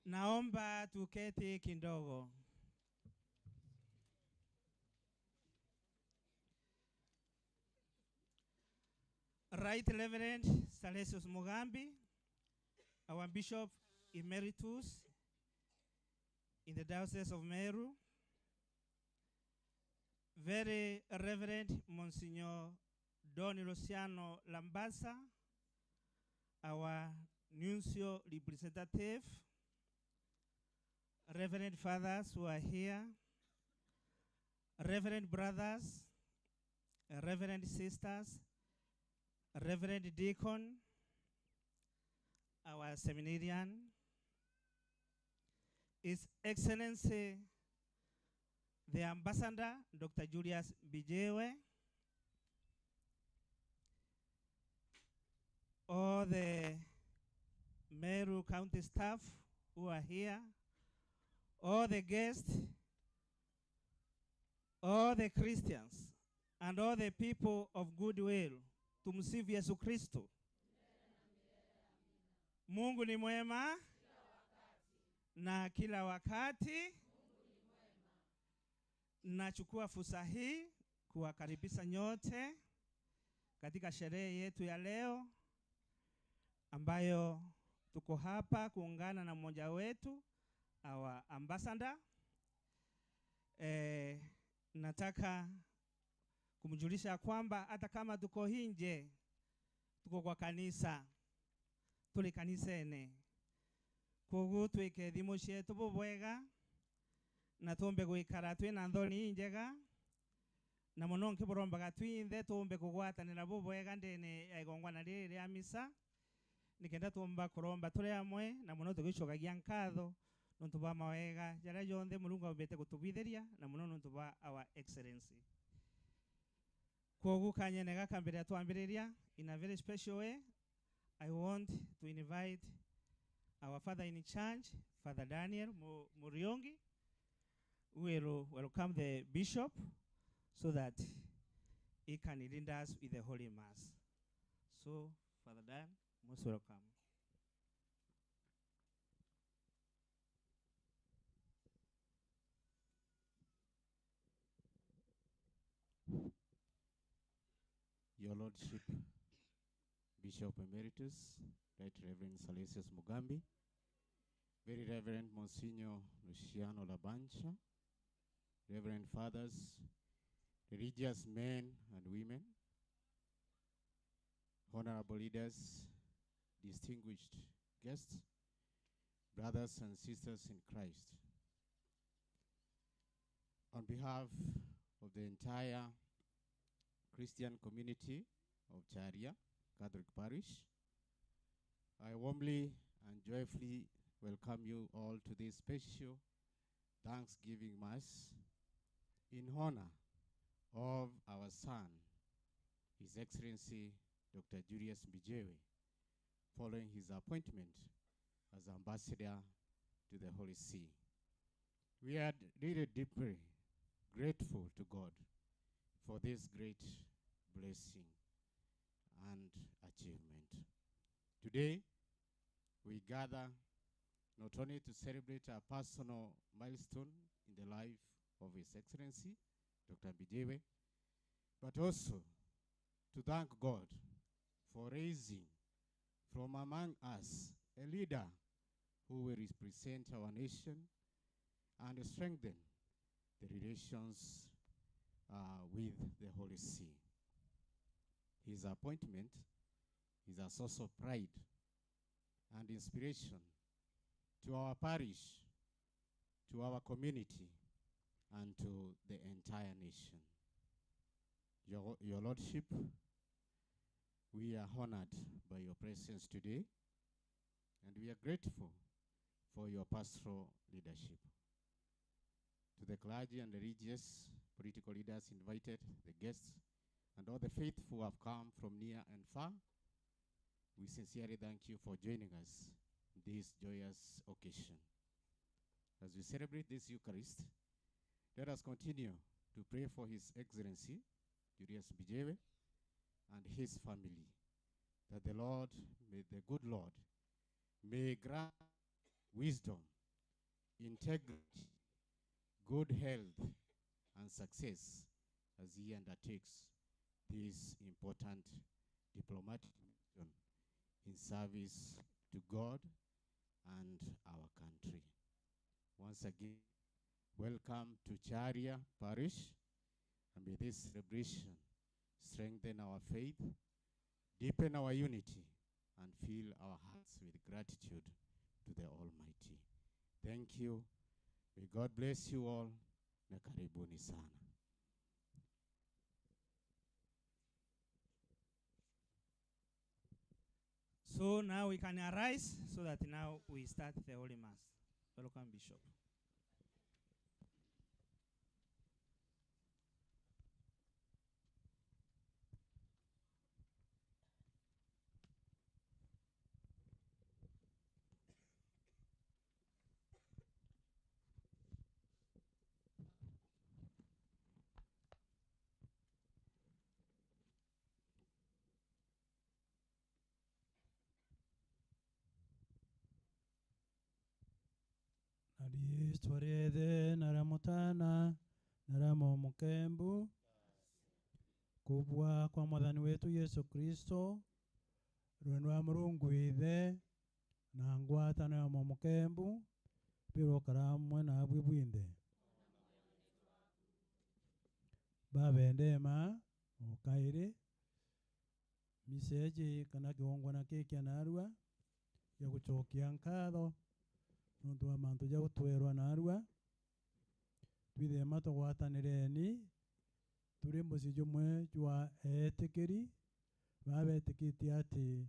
Naomba tuketi kidogo. Right Reverend Salesius Mugambi, our Bishop Emeritus in the Diocese of Meru, Very Reverend Monsignor Don Luciano Lambasa, our Nuncio Representative, Reverend Fathers who are here, Reverend Brothers, Reverend Sisters, Reverend Deacon, our seminarian, His Excellency, the Ambassador, Dr. Julius Bijewe, all the Meru County staff who are here, all the guests, all the Christians, and all the people of goodwill. Tumsifu Yesu Kristo. Mungu ni mwema na kila wakati. Nachukua fursa hii kuwakaribisha nyote katika sherehe yetu ya leo ambayo tuko hapa kuungana na mmoja wetu, our ambassador. Nataka kumjulisha kwamba hata kama tuko nje, tuko kwa kanisa, tuli kanisene. Kogu twike thimo cietu bubwega na tumbe gwikara twina nthoni njega na muno nkiburombaga twinthe tumbe kugwatanira bubwega ndene ya igongwana riri ria misa nikenda tumba kuromba turi amwe na muno tugicogagia nkatho nuntu ba mawega jaria yonthe Mulungu abete gutubithiria na muno nuntu ba our excellency. Kogu kanyene gaka mbere twambiriria, in a very special way I want to invite our father in charge, Father Daniel Muriongi, who will welcome the bishop so that he can lead us with the Holy Mass. So, Father Dan, most welcome. Your Lordship, Bishop Emeritus, Right Reverend Salesius Mugambi, Very Reverend Monsignor Luciano Labancha, Reverend Fathers, religious men and women, honorable leaders, distinguished guests, brothers and sisters in Christ. On behalf of the entire Christian community of Charia Catholic Parish, I warmly and joyfully welcome you all to this special Thanksgiving Mass in honor of our son, His Excellency Dr. Julius Bijewe, following his appointment as ambassador to the Holy See. We are really deeply grateful to God for this great blessing and achievement. Today, we gather not only to celebrate a personal milestone in the life of His Excellency, Dr. Bijewe, but also to thank God for raising from among us a leader who will represent our nation and strengthen the relations with the Holy See. His appointment is a source of pride and inspiration to our parish, to our community, and to the entire nation. Your Lordship, we are honored by your presence today, and we are grateful for your pastoral leadership. To the clergy and the religious political leaders invited, the guests, and all the faithful who have come from near and far, we sincerely thank you for joining us in this joyous occasion. As we celebrate this Eucharist, let us continue to pray for His Excellency, Julius Bijewe, and his family, that the Lord, may the good Lord, may grant wisdom integrity, good health, and success as he undertakes this important diplomatic mission in service to God and our country. Once again, welcome to Charia Parish, and may this celebration strengthen our faith, deepen our unity, and fill our hearts with gratitude to the Almighty. Thank you. May God bless you all. Na karibuni sana. So now we can arise so that now we start the Holy Mass. Welcome, Bishop. Twarede naramutana naramo mukembu kubwa kwa mwathani wetu Yesu Kristo rwendo wa Murungu ithe na ngwatano ya mukembu birokara mwana abwe bwinde babendema okaire miseje kana kiongwana keke narua ya gucokia nkatho nundu wa mantu ja gutwerwa narua twithema tugwatanireni turi muci jumwe jwa etikiri babetikitie ati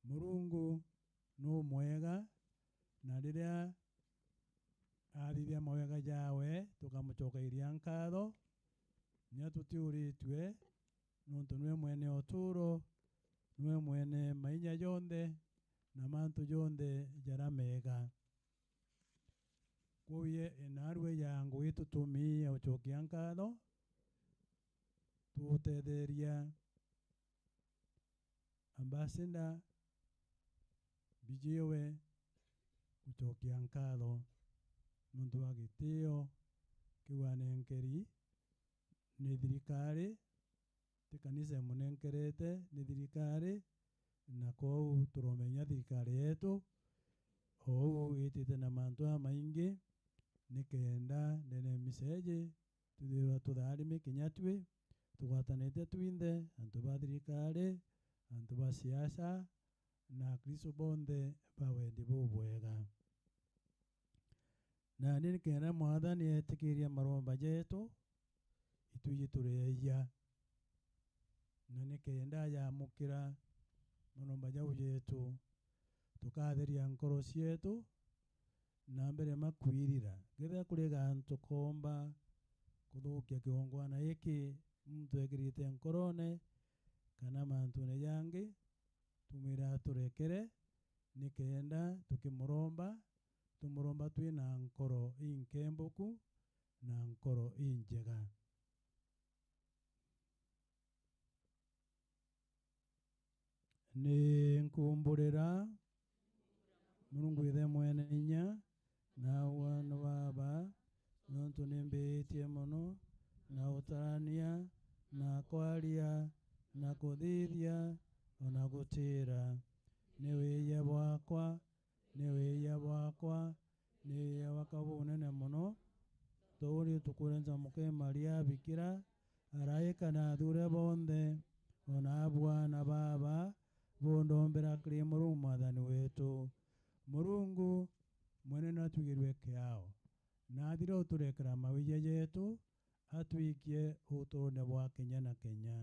Murungu no mwega na riria arithia mawega jawe tukamucokeiria nkatho nya tutiuritwe nundu nwe mwene oturo nwe mwene mainya yonthe na mantu yonthe jara mega kuye enarwe yangu itutumia ucokia nkatho tutetheria ambassador bijiwe ucokia nkatho nundu wa gitio kiwanenkeri ni thirikari ti kanisa munenkerete ni thirikari na kou turomenya thirikari yetu ou itite na mantu maingi nikenda nene miseje tuthirwa tutharime kinyatwe tugwatanite twinthe antu ba thirikari antu ba siasa na Kristo bonthe bawendi bubwega na nikenda mwathani etikiria maromba jetu ituje tureya na nikenda yamukira maromba jau jetu tukatheria nkoro cietu na mbere makwirira githa kuri gantu komba kuthukia kiongwana iki muntu ekirite nkorone kana mantu ne yangi tumira turekere nikenda tukimuromba tumuromba twina nkoro inkembuku na nkoro injega ni nkumburira Murungu ithe mwene inya na wana baba nontu nimbitie muno na utarania na kwaria na kuthithia ona gutira ni wiya bwakwa ni wiya bwakwa ni wiya wakabu nene muno turi tukurenza muke Maria bikira araika na thure bonthe ona abwana baba bondombera kuri Murungu mwathani wetu Murungu mwene natugirwe kiao na athire uturekera mawija yetu atwikie uturone bwa Kenya na Kenya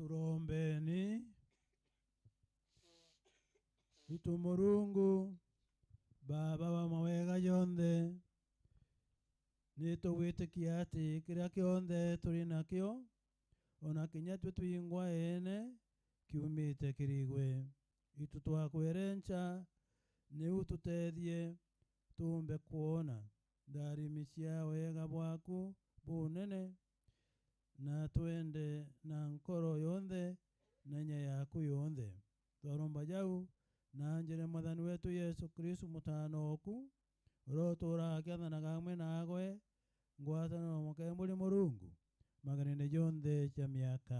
Turombeni. Itu Murungu Baba wa mawega yonde nito wite kiati kiria kionde turi nakio ona kinya twingwa ene kiumite kirigwe itu twakwerencha ni ututethie tumbe kuona ndarimisia wega bwaku bunene na twende na nkoro yonde na nya yaku yonde twaromba jau na njere mwathani wetu Yesu Kristo mutano oku rotura akiathana gamwe nagwe ngwatano muke muri Murungu maganene yonde cha miaka.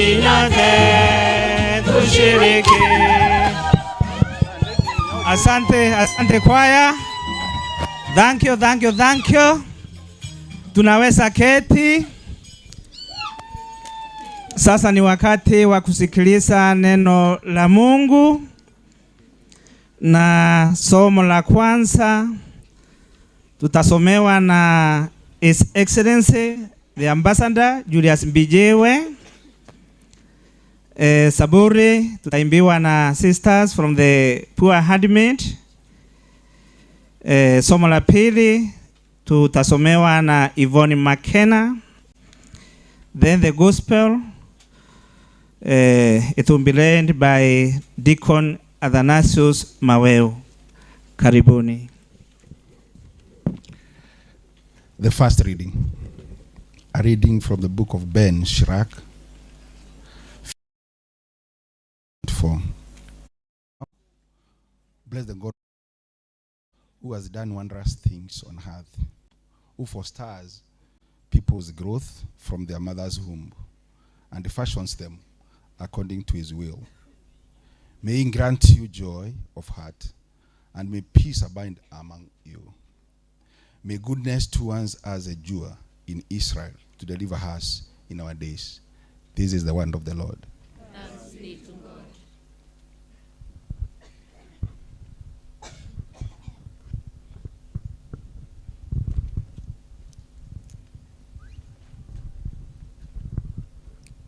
Njoni nyote tushiriki. Asante kwaya. Thank you. Tunaweza keti. Sasa ni wakati wa kusikiliza neno la Mungu. Na somo la kwanza tutasomewa na His Excellency the Ambassador Julius Mbijewe. Saburi tutaimbiwa na sisters from the Poor Handmaid. Somo la pili tutasomewa na Yvonne McKenna. Then the gospel it will be led by Deacon Athanasius Maweo. Karibuni. The first reading, a reading from the book of Ben Sirach 4. Bless the God who has done wondrous things on earth, who fosters people's growth from their mother's womb, and fashions them according to his will. May he grant you joy of heart, and may peace abide among you. May goodness towards us endure in Israel to deliver us in our days. This is the word of the Lord. Thanks be to God.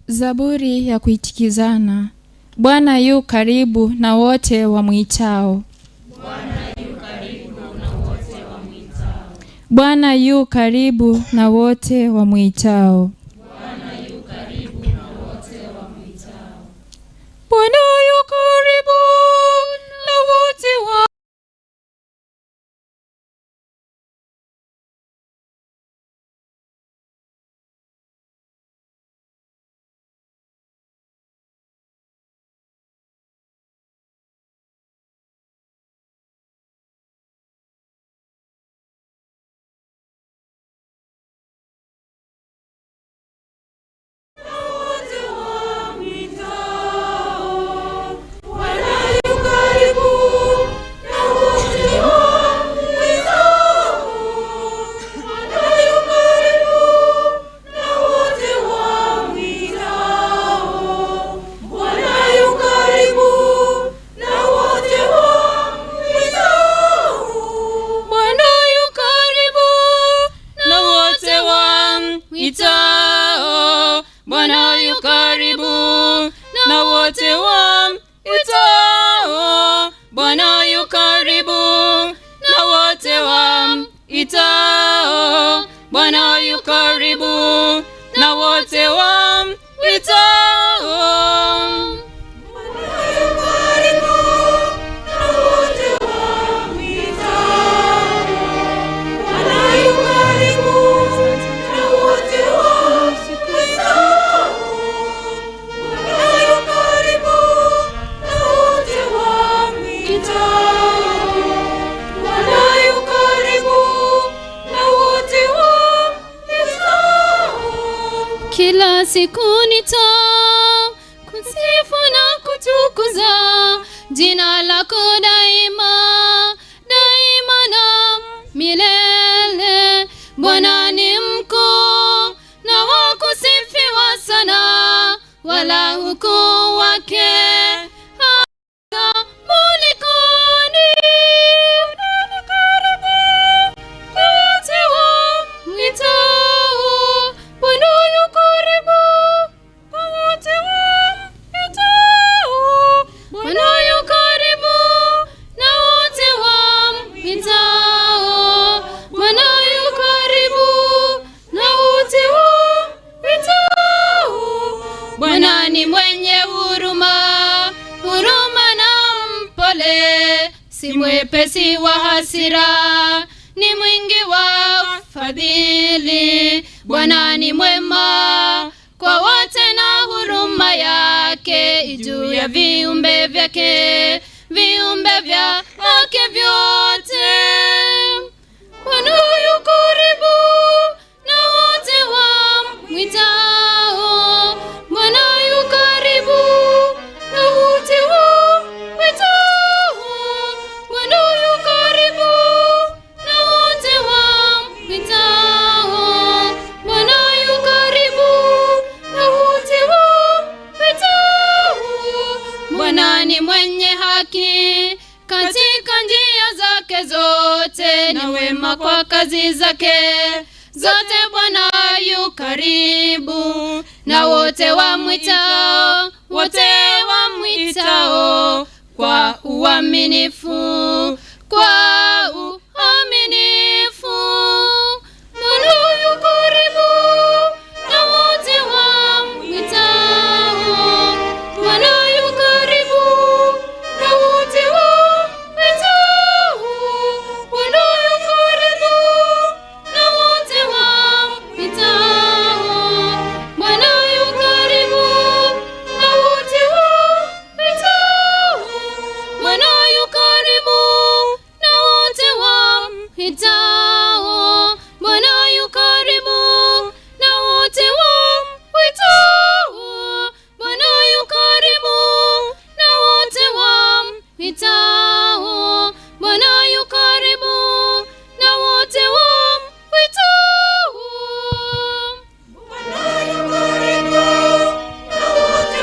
Zaburi ya kuitikizana. Bwana yu karibu na wote wamwitao. Bwana yu karibu na wote wamwitao. Bwana yu karibu na wote wamwitao. Bwana yu karibu na wote wamwitao. Bwana yu karibu na wote wa Bwana yu karibu na wote wamwitao. Kila siku nitakusifu na kutukuza jina lako daima, daima na milele. Bwana ni mkuu na wa kusifiwa sana, wala ukuu wake ni mwenye huruma, huruma na mpole, si mwepesi wa hasira, ni mwingi wa fadhili. Bwana ni mwema kwa wote na huruma yake juu ya viumbe vyake, viumbe vyake vyote. Bwana yu karibu na wote wamwitao. Bwana yu Bwana ni mwenye haki katika njia zake zote, na wema kwa kazi zake zote. Bwana yu karibu na wote wamwitao, kwa uaminifu, Bwana yu karibu na wote wamwitao, Bwana yu karibu na wote wamwitao, Bwana yu karibu na wote wamwitao, Bwana yu karibu na wote wamwitao, Bwana yu karibu na wote wamwitao, Bwana yu karibu na wote wamwitao, Bwana yu karibu na wote wamwitao, Bwana yu karibu na wote wamwitao, Bwana yu karibu na wote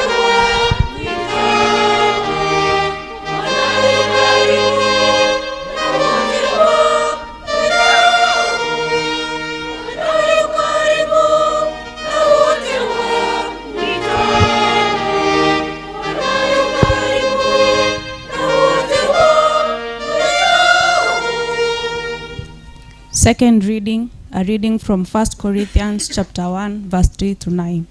Second reading, a reading from 1 Corinthians chapter 1, verse 3 to 9.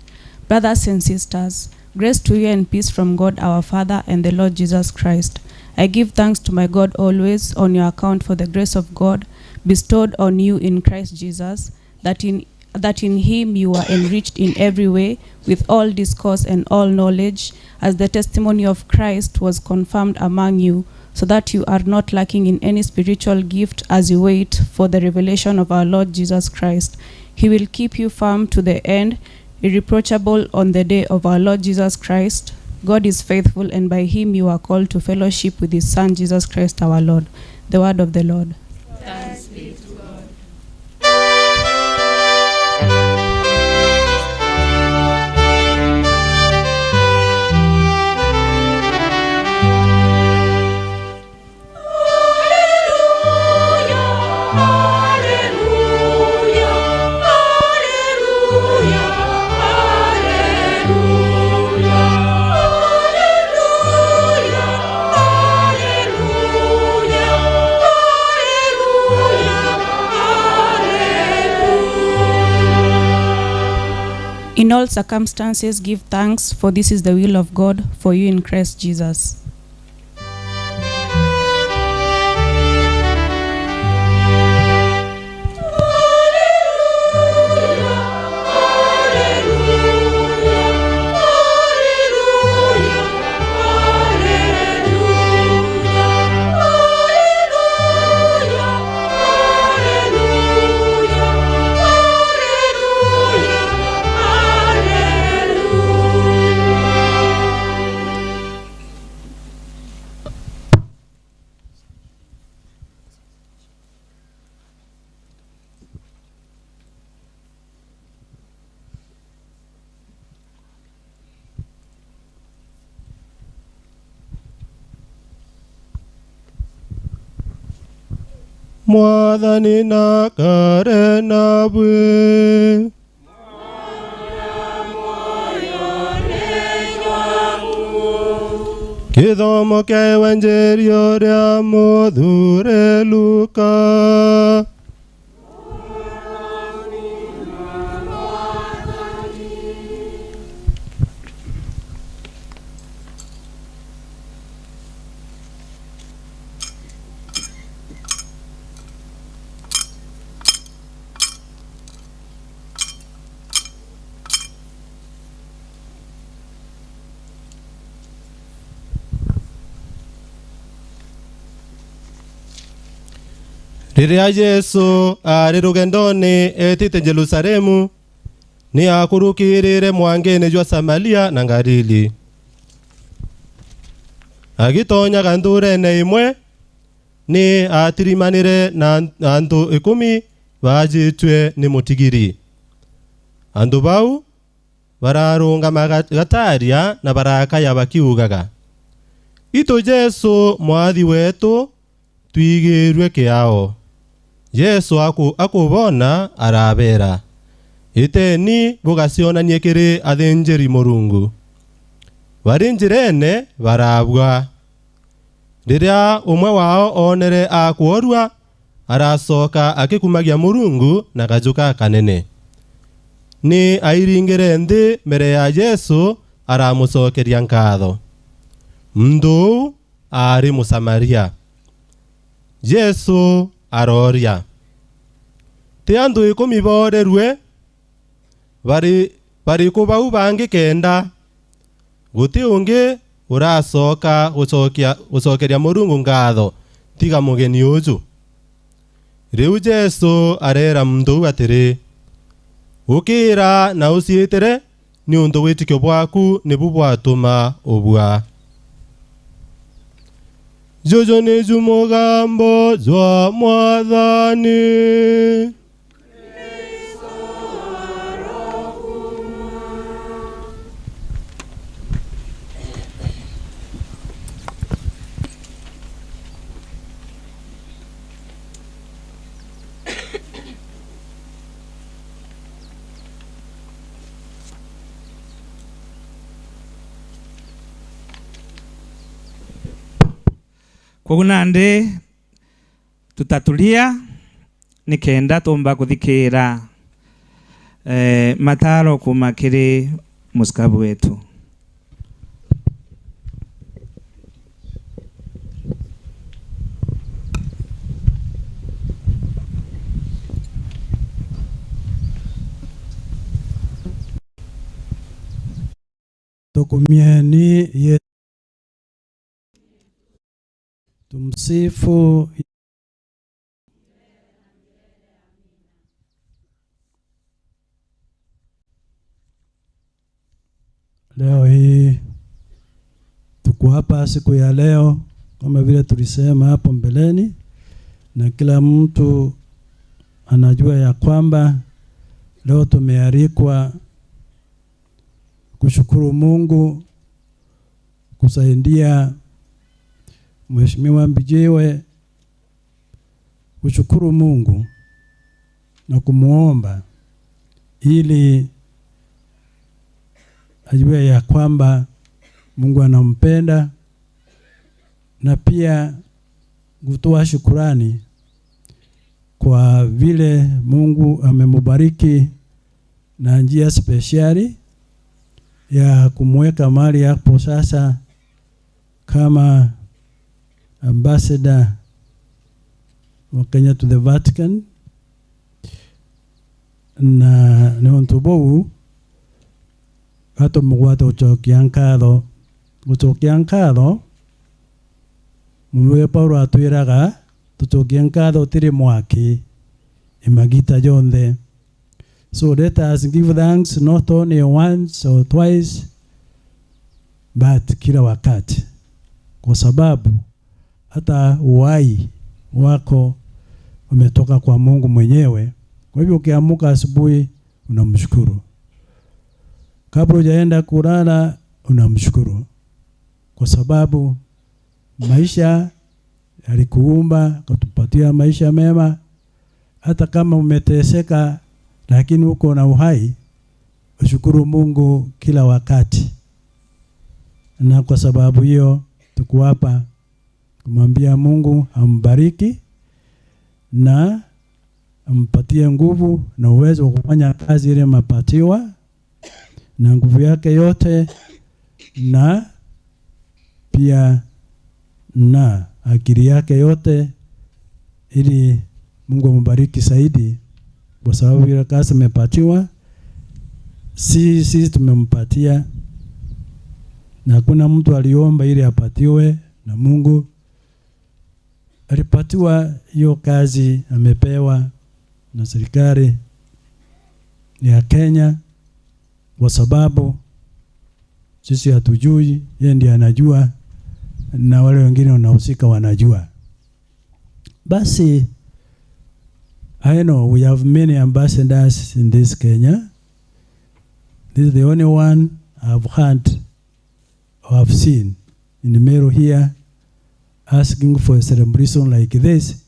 Brothers and sisters, grace to you and peace from God our Father and the Lord Jesus Christ. I give thanks to my God always on your account for the grace of God bestowed on you in Christ Jesus, that in him you are enriched in every way with all discourse and all knowledge, as the testimony of Christ was confirmed among you, so that you are not lacking in any spiritual gift as you wait for the revelation of our Lord Jesus Christ. He will keep you firm to the end, irreproachable on the day of our Lord Jesus Christ. God is faithful, and by him you are called to fellowship with his Son Jesus Christ our Lord. The word of the Lord. Thanks be to God. In all circumstances, give thanks, for this is the will of God for you in Christ Jesus. Mwathani na kare nawe. Gĩthomo kĩa Evanjeri ũrĩa mũthure Luka. Rĩrĩa Yesu arĩ rũgendo-inĩ etĩte Jerusalemu, nĩ akurukĩrĩre mwangĩ-inĩ jwa Samaria na Galili. Agĩtonya gandũra-inĩ imwe, nĩ atirimanire na andũ 10 bajĩtwe nĩ mũtigiri. Andũ bau bararũngama gataria na barakaya bakiugaga, Ito Jesu mwathi wetu twigirwe kiao. Jesu akubona arabera. Iteni bugacionanie kiri athinjiri Murungu. Bari njirene barabwa. Riria umwe wao onere akuorua arasoka akikumagia Murungu na gajuka kanene. Ni airingire nthi mbere ya Jesu aramucokeria nkatho. Mndu ari Musamaria. Jesu aroria. Ti andu 10 borerwe bari kubau bangi kenda. Guti ungi urasoka ucokeria Murungu nkatho tiga mugeni uju. Riu Jesu arera mndu atiri, ukira na uciitire ni undu witikio bwaku nibu bwatuma ubua. Jojo ni jumugambo jwa Mwathani. Kwa nandi tutatulia nikenda tumba kuthikira mataro kumakiri musikabu wetu. Tukumieni ye tumsifu. Leo hii tuko hapa siku ya leo kama vile tulisema hapo mbeleni, na kila mtu anajua ya kwamba leo tumealikwa kushukuru Mungu, kusaidia Mheshimiwa Mbijiwe, kushukuru Mungu na kumuomba ili ajue ya kwamba Mungu anampenda, na pia kutoa shukrani kwa vile Mungu amemubariki na njia speciali ya kumweka mahali hapo sasa kama ambassador wa Kenya to the Vatican. Na neontubogu hato mugwata uchokiankatho mwe Paulo atwiraga tuchokiankatho tiri mwaki imagita jonde. So let us give thanks not only once or twice but kila wakati, kwa sababu hata uhai wako umetoka kwa Mungu mwenyewe. Kwa hivyo ukiamuka asubuhi unamshukuru, kabla hujaenda kulala unamshukuru, kwa sababu maisha alikuumba kutupatia maisha mema. Hata kama umeteseka lakini uko na uhai, ushukuru Mungu kila wakati. Na kwa sababu hiyo tuko hapa kumwambia Mungu ambariki na ampatie nguvu na uwezo wa kufanya kazi ile mapatiwa, na nguvu yake yote, na pia na akili yake yote, ili Mungu ambariki zaidi, kwa sababu ile kazi amepatiwa sisi tumempatia, na hakuna mtu aliomba ili apatiwe na Mungu. Alipatiwa hiyo kazi, amepewa na serikali ya Kenya, kwa sababu sisi hatujui, yeye ndiye anajua, na wale wengine wanahusika wanajua. Basi I know we have many ambassadors in this Kenya. This is the only one I've heard or I've seen in Meru here asking for a celebration like this.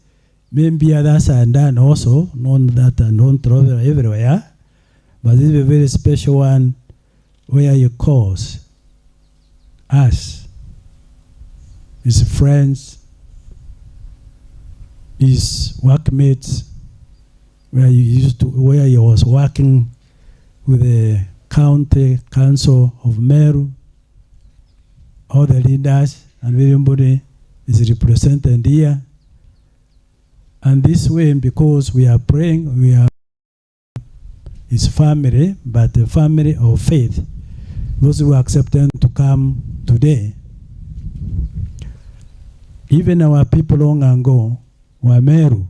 Maybe others are done also, known that and known travel everywhere. But this is a very special one where he calls us, his friends, his workmates, where he was working with the county council of Meru, all the leaders and everybody is represented here. And this way, because we are praying, we are his family, but a family of faith. Those who accepted to come today. Even our people long ago, Wameru,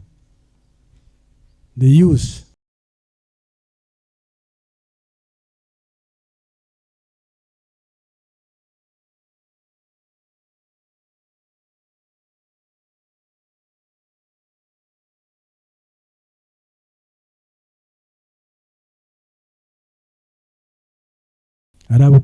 the youth, Arabu